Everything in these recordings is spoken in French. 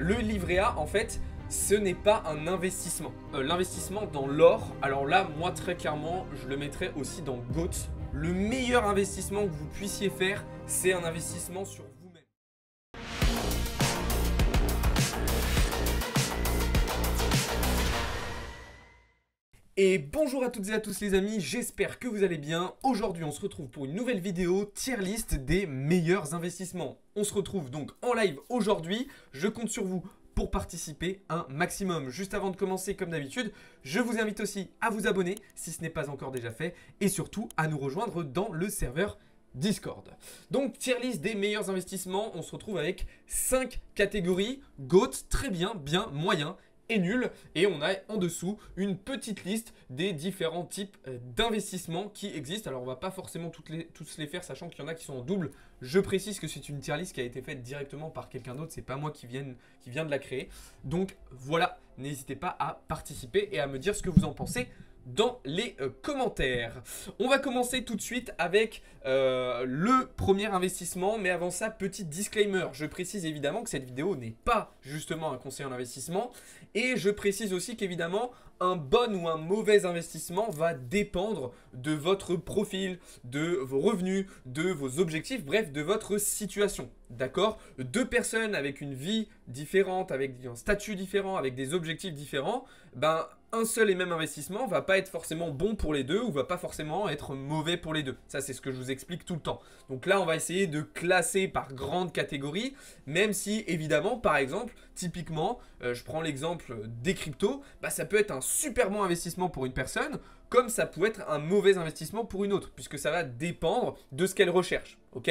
le livret A, en fait, ce n'est pas un investissement. L'investissement dans l'or, alors là, moi, très clairement, je le mettrais aussi dans GOAT. Le meilleur investissement que vous puissiez faire, c'est un investissement sur vous-même. Et bonjour à toutes et à tous les amis, j'espère que vous allez bien. Aujourd'hui, on se retrouve pour une nouvelle vidéo tier list des meilleurs investissements. On se retrouve donc en live aujourd'hui. Je compte sur vous pour participer un maximum. Juste avant de commencer, comme d'habitude, je vous invite aussi à vous abonner si ce n'est pas encore déjà fait et surtout à nous rejoindre dans le serveur Discord. Donc, tier list des meilleurs investissements, on se retrouve avec 5 catégories. GOAT, très bien, bien, moyen et nul. Et on a en dessous une petite liste des différents types d'investissements qui existent. Alors, on va pas forcément tous les faire, sachant qu'il y en a qui sont en double. Je précise que c'est une tier list qui a été faite directement par quelqu'un d'autre. C'est pas moi qui vient de la créer. Donc, voilà, n'hésitez pas à participer et à me dire ce que vous en pensez dans les commentaires. On va commencer tout de suite avec le premier investissement, mais avant ça, petit disclaimer. Je précise évidemment que cette vidéo n'est pas justement un conseil en investissement et je précise aussi qu'évidemment, un bon ou un mauvais investissement va dépendre de votre profil, de vos revenus, de vos objectifs, bref, de votre situation. D'accord? Deux personnes avec une vie différente, avec un statut différent, avec des objectifs différents, ben, un seul et même investissement va pas être forcément bon pour les deux ou va pas forcément être mauvais pour les deux. Ça, c'est ce que je vous explique tout le temps. Donc là, on va essayer de classer par grandes catégories, même si évidemment, par exemple, typiquement, je prends l'exemple des cryptos, bah, ça peut être un super bon investissement pour une personne, comme ça peut être un mauvais investissement pour une autre, puisque ça va dépendre de ce qu'elle recherche. Ok ?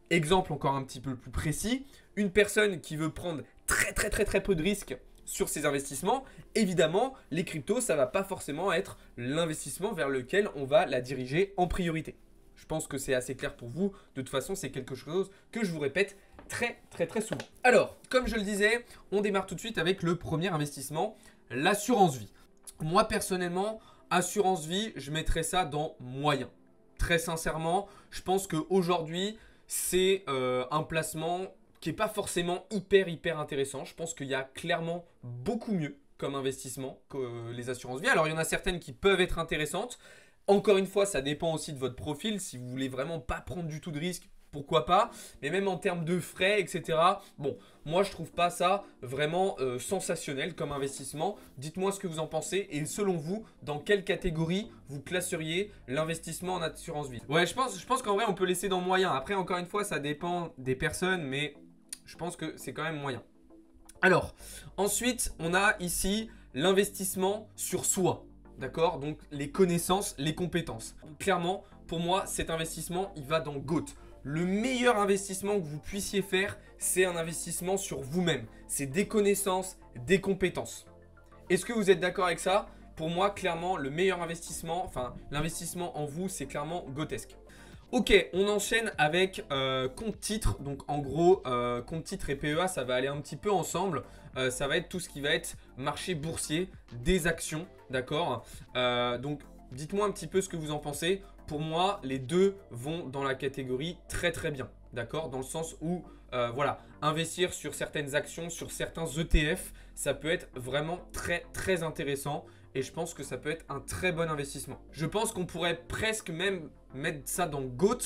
Exemple encore un petit peu plus précis, une personne qui veut prendre très peu de risques sur ses investissements, évidemment, les cryptos, ça ne va pas forcément être l'investissement vers lequel on va la diriger en priorité. Je pense que c'est assez clair pour vous. De toute façon, c'est quelque chose que je vous répète très souvent. Alors, comme je le disais, on démarre tout de suite avec le premier investissement, l'assurance vie. Moi, personnellement, assurance vie, je mettrais ça dans moyen. Très sincèrement, je pense qu'aujourd'hui, c'est un placement qui n'est pas forcément hyper intéressant. Je pense qu'il y a clairement beaucoup mieux comme investissement que les assurances vie. Alors, il y en a certaines qui peuvent être intéressantes. Encore une fois, ça dépend aussi de votre profil. Si vous voulez vraiment pas prendre du tout de risque, pourquoi pas. Mais même en termes de frais, etc. Bon, moi, je trouve pas ça vraiment sensationnel comme investissement. Dites-moi ce que vous en pensez. Et selon vous, dans quelle catégorie vous classeriez l'investissement en assurance vie? Ouais, je pense qu'en vrai, on peut laisser dans moyen. Après, encore une fois, ça dépend des personnes. Mais je pense que c'est quand même moyen. Alors, ensuite, on a ici l'investissement sur soi. D'accord? Donc, les connaissances, les compétences. Donc, clairement, pour moi, cet investissement, il va dans GOAT. Le meilleur investissement que vous puissiez faire, c'est un investissement sur vous-même. C'est des connaissances, des compétences. Est-ce que vous êtes d'accord avec ça? Pour moi, clairement, le meilleur investissement, enfin, l'investissement en vous, c'est clairement GOATesque. Ok, on enchaîne avec compte titre. Donc en gros, compte titre et PEA, ça va aller un petit peu ensemble. Ça va être tout ce qui va être marché boursier, des actions, d'accord? Donc dites-moi un petit peu ce que vous en pensez. Pour moi, les deux vont dans la catégorie très bien, d'accord? Dans le sens où, voilà, investir sur certaines actions, sur certains ETF, ça peut être vraiment très intéressant. Et je pense que ça peut être un très bon investissement. Je pense qu'on pourrait presque même mettre ça dans GOAT,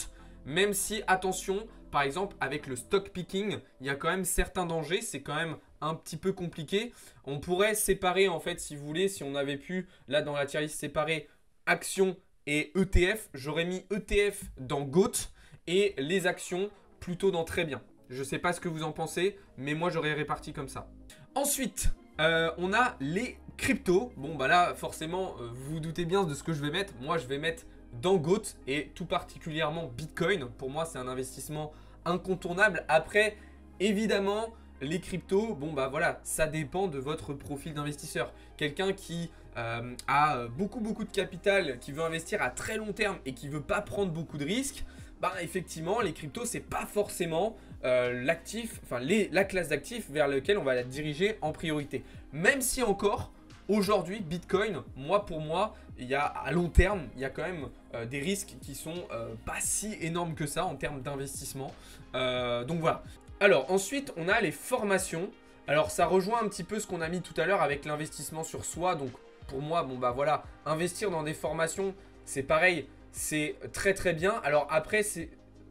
même si, attention, par exemple, avec le stock picking, il y a quand même certains dangers. C'est quand même un petit peu compliqué. On pourrait séparer, en fait, si vous voulez, si on avait pu, là, dans la tier list, séparer actions et ETF. J'aurais mis ETF dans GOAT et les actions plutôt dans très bien. Je ne sais pas ce que vous en pensez, mais moi, j'aurais réparti comme ça. Ensuite, on a les cryptos. Bon, bah là, forcément, vous vous doutez bien de ce que je vais mettre. Moi, je vais mettre dans GOAT et tout particulièrement Bitcoin. Pour moi, c'est un investissement incontournable. Après, évidemment, les cryptos, bon, bah voilà, ça dépend de votre profil d'investisseur. Quelqu'un qui a beaucoup de capital, qui veut investir à très long terme et qui ne veut pas prendre beaucoup de risques, bah effectivement, les cryptos, c'est pas forcément l'actif, enfin la classe d'actifs vers lequel on va la diriger en priorité. Même si encore, aujourd'hui, Bitcoin, pour moi, il y a à long terme, il y a quand même des risques qui sont pas si énormes que ça en termes d'investissement. Donc voilà. Alors ensuite, on a les formations. Alors ça rejoint un petit peu ce qu'on a mis tout à l'heure avec l'investissement sur soi. Donc pour moi, bon bah voilà, investir dans des formations, c'est pareil, c'est très très bien. Alors après,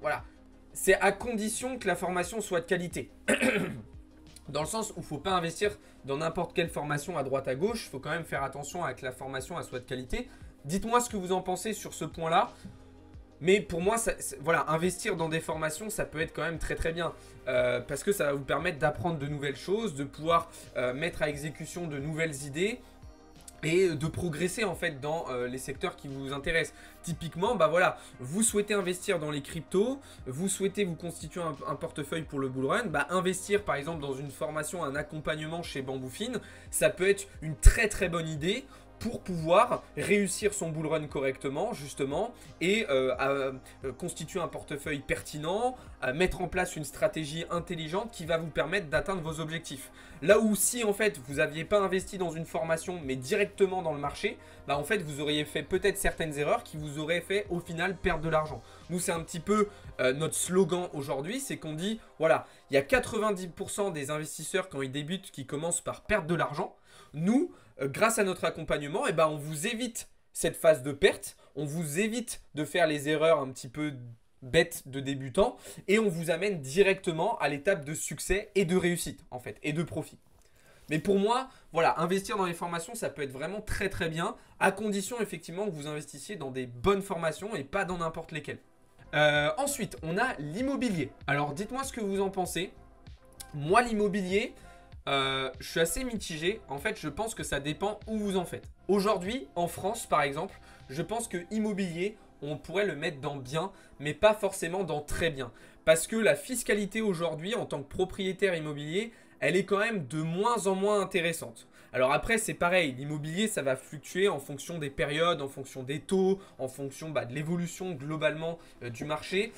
voilà, c'est à condition que la formation soit de qualité. Dans le sens où il ne faut pas investir dans n'importe quelle formation à droite à gauche. Il faut quand même faire attention à que la formation elle soit de qualité. Dites-moi ce que vous en pensez sur ce point-là. Mais pour moi, voilà, investir dans des formations, ça peut être quand même très très bien. Parce que ça va vous permettre d'apprendre de nouvelles choses, de pouvoir mettre à exécution de nouvelles idées et de progresser en fait dans les secteurs qui vous intéressent. Typiquement, bah voilà, vous souhaitez investir dans les cryptos, vous souhaitez vous constituer un portefeuille pour le bull run, bah investir par exemple dans une formation, un accompagnement chez Bamboufin, ça peut être une très très bonne idée pour pouvoir réussir son bull run correctement justement et constituer un portefeuille pertinent, mettre en place une stratégie intelligente qui va vous permettre d'atteindre vos objectifs. Là où si en fait vous n'aviez pas investi dans une formation mais directement dans le marché, bah en fait vous auriez fait peut-être certaines erreurs qui vous auraient fait au final perdre de l'argent. Nous c'est un petit peu notre slogan aujourd'hui, c'est qu'on dit voilà, il y a 90% des investisseurs quand ils débutent qui commencent par perdre de l'argent. Nous, grâce à notre accompagnement, eh ben, on vous évite cette phase de perte, on vous évite de faire les erreurs un petit peu bêtes de débutants et on vous amène directement à l'étape de succès et de réussite en fait, et de profit. Mais pour moi, voilà, investir dans les formations, ça peut être vraiment très très bien, à condition effectivement que vous investissiez dans des bonnes formations et pas dans n'importe lesquelles. Ensuite, on a l'immobilier. Alors dites-moi ce que vous en pensez. Moi, l'immobilier, je suis assez mitigé. En fait, je pense que ça dépend où vous en faites. Aujourd'hui, en France, par exemple, je pense que immobilier, on pourrait le mettre dans bien, mais pas forcément dans très bien. Parce que la fiscalité aujourd'hui, en tant que propriétaire immobilier, elle est quand même de moins en moins intéressante. Alors après, c'est pareil, l'immobilier, ça va fluctuer en fonction des périodes, en fonction des taux, en fonction de l'évolution globalement du marché.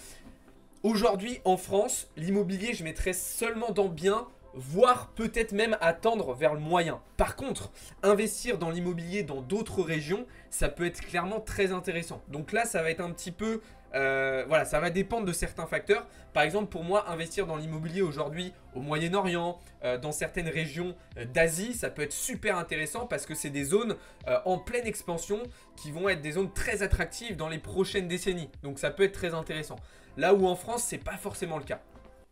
Aujourd'hui, en France, l'immobilier, je mettrais seulement dans bien, voire peut-être même attendre vers le moyen. Par contre, investir dans l'immobilier dans d'autres régions, ça peut être clairement très intéressant. Donc là, ça va être un petit peu... voilà, ça va dépendre de certains facteurs. Par exemple, pour moi, investir dans l'immobilier aujourd'hui au Moyen-Orient, dans certaines régions d'Asie, ça peut être super intéressant parce que c'est des zones en pleine expansion qui vont être des zones très attractives dans les prochaines décennies. Donc ça peut être très intéressant. Là où en France, c'est pas forcément le cas.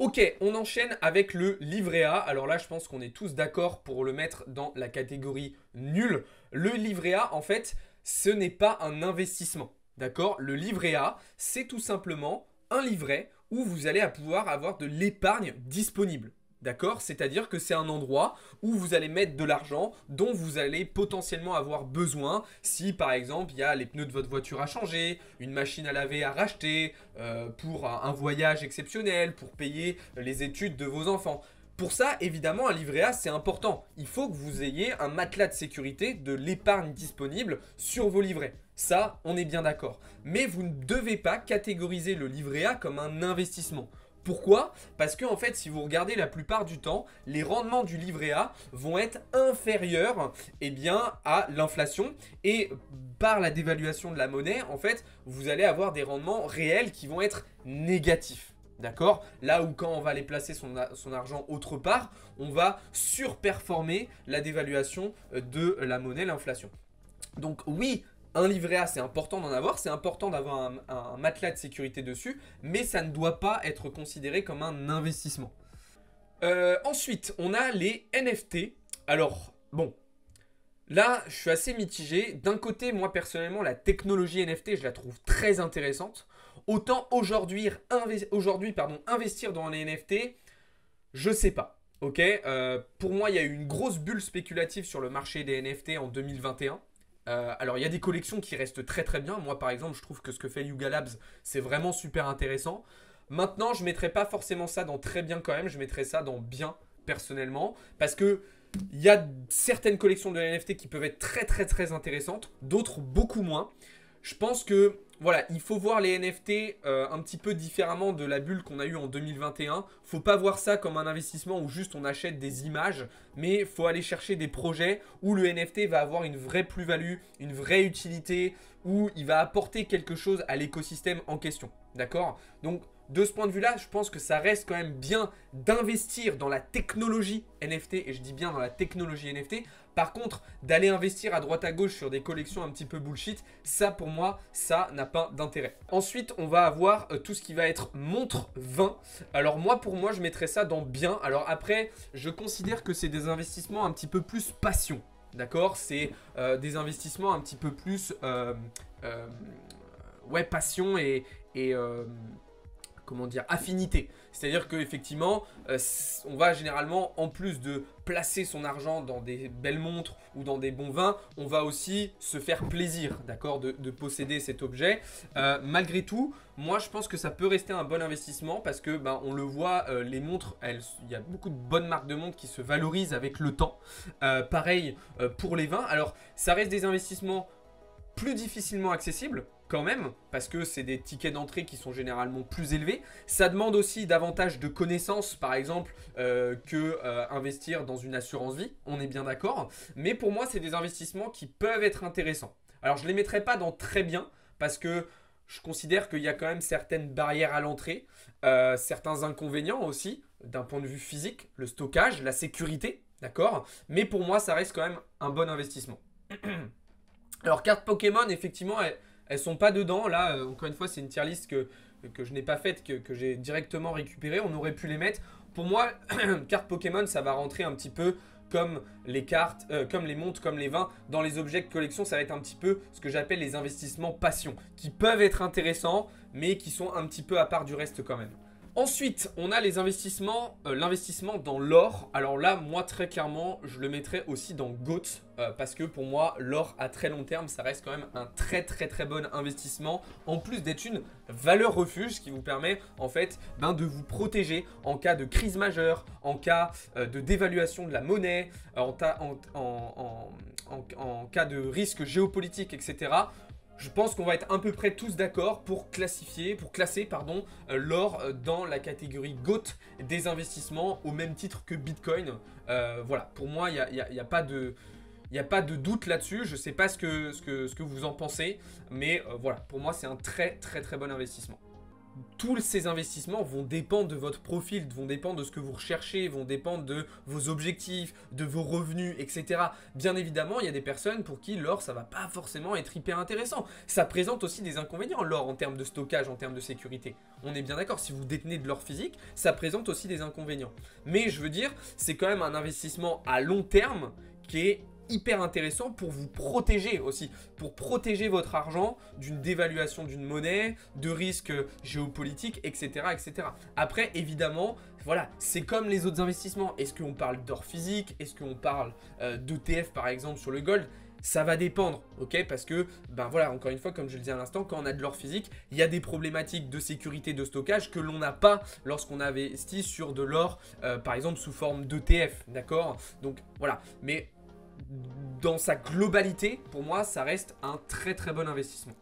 Ok, on enchaîne avec le livret A. Alors là, je pense qu'on est tous d'accord pour le mettre dans la catégorie nul. Le livret A, en fait, ce n'est pas un investissement. D'accord? Le livret A, c'est tout simplement un livret où vous allez pouvoir avoir de l'épargne disponible. D'accord? C'est-à-dire que c'est un endroit où vous allez mettre de l'argent dont vous allez potentiellement avoir besoin si par exemple il y a les pneus de votre voiture à changer, une machine à laver à racheter, pour un voyage exceptionnel, pour payer les études de vos enfants. Pour ça, évidemment, un livret A, c'est important. Il faut que vous ayez un matelas de sécurité, de l'épargne disponible sur vos livrets. Ça, on est bien d'accord. Mais vous ne devez pas catégoriser le livret A comme un investissement. Pourquoi? Parce que en fait, si vous regardez la plupart du temps, les rendements du livret A vont être inférieurs à l'inflation et par la dévaluation de la monnaie, en fait, vous allez avoir des rendements réels qui vont être négatifs. D'accord? Là où quand on va aller placer son argent autre part, on va surperformer la dévaluation de la monnaie, l'inflation. Donc oui, un livret A, c'est important d'en avoir, c'est important d'avoir un matelas de sécurité dessus, mais ça ne doit pas être considéré comme un investissement. Ensuite, on a les NFT. Alors, bon, là, je suis assez mitigé. D'un côté, moi personnellement, la technologie NFT, je la trouve très intéressante. Autant aujourd'hui, investir dans les NFT, je sais pas. Ok, pour moi, il y a eu une grosse bulle spéculative sur le marché des NFT en 2021. Alors il y a des collections qui restent très très bien. Moi par exemple je trouve que ce que fait Yuga Labs c'est vraiment super intéressant. Maintenant je ne mettrais pas forcément ça dans très bien quand même. Je mettrais ça dans bien personnellement. Parce que il y a certaines collections de NFT qui peuvent être très très très intéressantes. D'autres beaucoup moins. Je pense que voilà, il faut voir les NFT un petit peu différemment de la bulle qu'on a eue en 2021. Faut pas voir ça comme un investissement où juste on achète des images, mais il faut aller chercher des projets où le NFT va avoir une vraie plus-value, une vraie utilité, où il va apporter quelque chose à l'écosystème en question. D'accord? Donc de ce point de vue-là, je pense que ça reste quand même bien d'investir dans la technologie NFT, et je dis bien dans la technologie NFT. Par contre, d'aller investir à droite à gauche sur des collections un petit peu bullshit, ça pour moi, ça n'a pas d'intérêt. Ensuite, on va avoir tout ce qui va être montre 20. Alors moi, pour moi, je mettrais ça dans bien. Alors après, je considère que c'est des investissements un petit peu plus passion. D'accord? C'est des investissements un petit peu plus ouais, passion et comment dire, affinité. C'est-à-dire qu'effectivement, on va généralement, en plus de placer son argent dans des belles montres ou dans des bons vins, on va aussi se faire plaisir, d'accord, de posséder cet objet. Malgré tout, moi je pense que ça peut rester un bon investissement parce que, ben, on le voit, les montres, il y a beaucoup de bonnes marques de montres qui se valorisent avec le temps. Pareil pour les vins. Alors, ça reste des investissements plus difficilement accessibles quand même, parce que c'est des tickets d'entrée qui sont généralement plus élevés. Ça demande aussi davantage de connaissances, par exemple, que investir dans une assurance vie, on est bien d'accord. Mais pour moi, c'est des investissements qui peuvent être intéressants. Alors, je ne les mettrai pas dans très bien, parce que je considère qu'il y a quand même certaines barrières à l'entrée, certains inconvénients aussi, d'un point de vue physique, le stockage, la sécurité, d'accord. Mais pour moi, ça reste quand même un bon investissement. Alors, cartes Pokémon, effectivement, elles sont pas dedans. Là, encore une fois, c'est une tier list que je n'ai pas faite, que j'ai directement récupérée. On aurait pu les mettre. Pour moi, cartes Pokémon, ça va rentrer un petit peu comme les cartes, comme les montres, comme les vins. Dans les objets de collection, ça va être un petit peu ce que j'appelle les investissements passion, qui peuvent être intéressants, mais qui sont un petit peu à part du reste quand même. Ensuite, on a les investissements, l'investissement dans l'or. Alors là, moi, très clairement, je le mettrais aussi dans GOAT. Parce que pour moi, l'or à très long terme, ça reste quand même un très bon investissement. En plus d'être une valeur refuge, ce qui vous permet en fait de vous protéger en cas de crise majeure, en cas de dévaluation de la monnaie, en cas de risque géopolitique, etc. Je pense qu'on va être à peu près tous d'accord pour classer l'or dans la catégorie GOAT des investissements au même titre que Bitcoin. Voilà, pour moi, il n'y a pas de doute là-dessus. Je ne sais pas ce que vous en pensez, mais voilà, pour moi, c'est un très bon investissement. Tous ces investissements vont dépendre de votre profil, vont dépendre de ce que vous recherchez, vont dépendre de vos objectifs, de vos revenus, etc. Bien évidemment, il y a des personnes pour qui l'or, ça va pas forcément être hyper intéressant. Ça présente aussi des inconvénients, l'or, en termes de stockage, en termes de sécurité. On est bien d'accord, si vous détenez de l'or physique, ça présente aussi des inconvénients. Mais je veux dire, c'est quand même un investissement à long terme qui est hyper intéressant pour vous protéger aussi, pour protéger votre argent d'une dévaluation d'une monnaie, de risques géopolitiques, etc., etc. Après, évidemment, voilà, c'est comme les autres investissements. Est-ce qu'on parle d'or physique? Est-ce qu'on parle d'ETF par exemple sur le gold? Ça va dépendre, ok? Parce que, ben voilà, encore une fois, comme je le disais à l'instant, quand on a de l'or physique, il y a des problématiques de sécurité, de stockage que l'on n'a pas lorsqu'on investit sur de l'or, par exemple, sous forme d'ETF, d'accord? Donc, voilà, mais dans sa globalité, pour moi, ça reste un très bon investissement.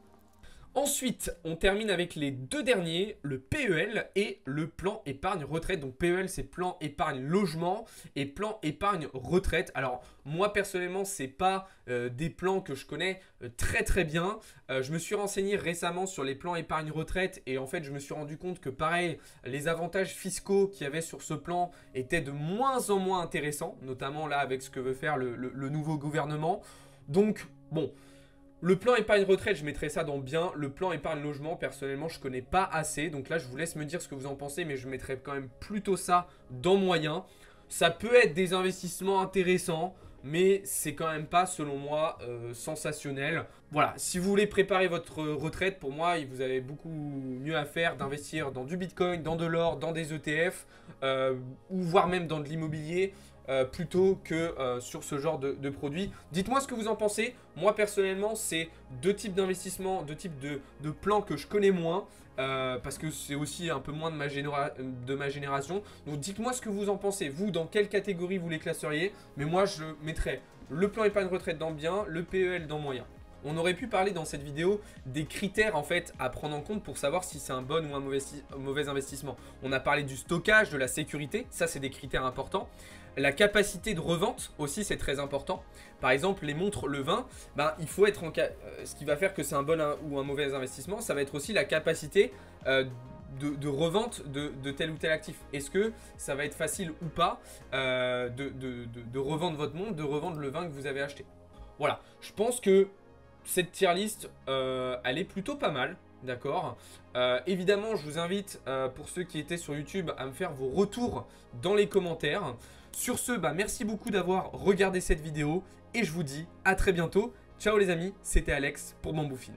Ensuite, on termine avec les deux derniers, le PEL et le plan épargne retraite. Donc PEL, c'est plan épargne logement et plan épargne retraite. Alors moi personnellement, c'est pas des plans que je connais très bien. Je me suis renseigné récemment sur les plans épargne retraite et en fait, je me suis rendu compte que pareil, les avantages fiscaux qu'il y avait sur ce plan étaient de moins en moins intéressants, notamment là avec ce que veut faire le nouveau gouvernement. Donc bon. Le plan épargne retraite, je mettrais ça dans bien. Le plan épargne logement, personnellement, je connais pas assez. Donc là, je vous laisse me dire ce que vous en pensez, mais je mettrais quand même plutôt ça dans moyen. Ça peut être des investissements intéressants, mais c'est quand même pas, selon moi, sensationnel. Voilà, si vous voulez préparer votre retraite, pour moi, vous avez beaucoup mieux à faire d'investir dans du Bitcoin, dans de l'or, dans des ETF, ou voire même dans de l'immobilier. Plutôt que sur ce genre de produits. Dites-moi ce que vous en pensez. Moi personnellement, c'est deux types d'investissements, deux types de plans que je connais moins parce que c'est aussi un peu moins de ma génération. Donc dites-moi ce que vous en pensez. Vous, dans quelle catégorie vous les classeriez? Mais moi, je mettrais le plan épargne retraite dans bien, le PEL dans moyen. On aurait pu parler dans cette vidéo des critères en fait à prendre en compte pour savoir si c'est un bon ou un mauvais investissement. On a parlé du stockage, de la sécurité, ça c'est des critères importants. La capacité de revente aussi, c'est très important. Par exemple, les montres, le vin, il faut être ce qui va faire que c'est un bon ou un mauvais investissement, ça va être aussi la capacité de revente de tel ou tel actif. Est-ce que ça va être facile ou pas de revendre votre montre, de revendre le vin que vous avez acheté? Voilà, je pense que cette tier list, elle est plutôt pas mal. D'accord. Évidemment, je vous invite, pour ceux qui étaient sur YouTube, à me faire vos retours dans les commentaires. Sur ce, merci beaucoup d'avoir regardé cette vidéo et je vous dis à très bientôt. Ciao les amis, c'était Alex pour Bamboufine.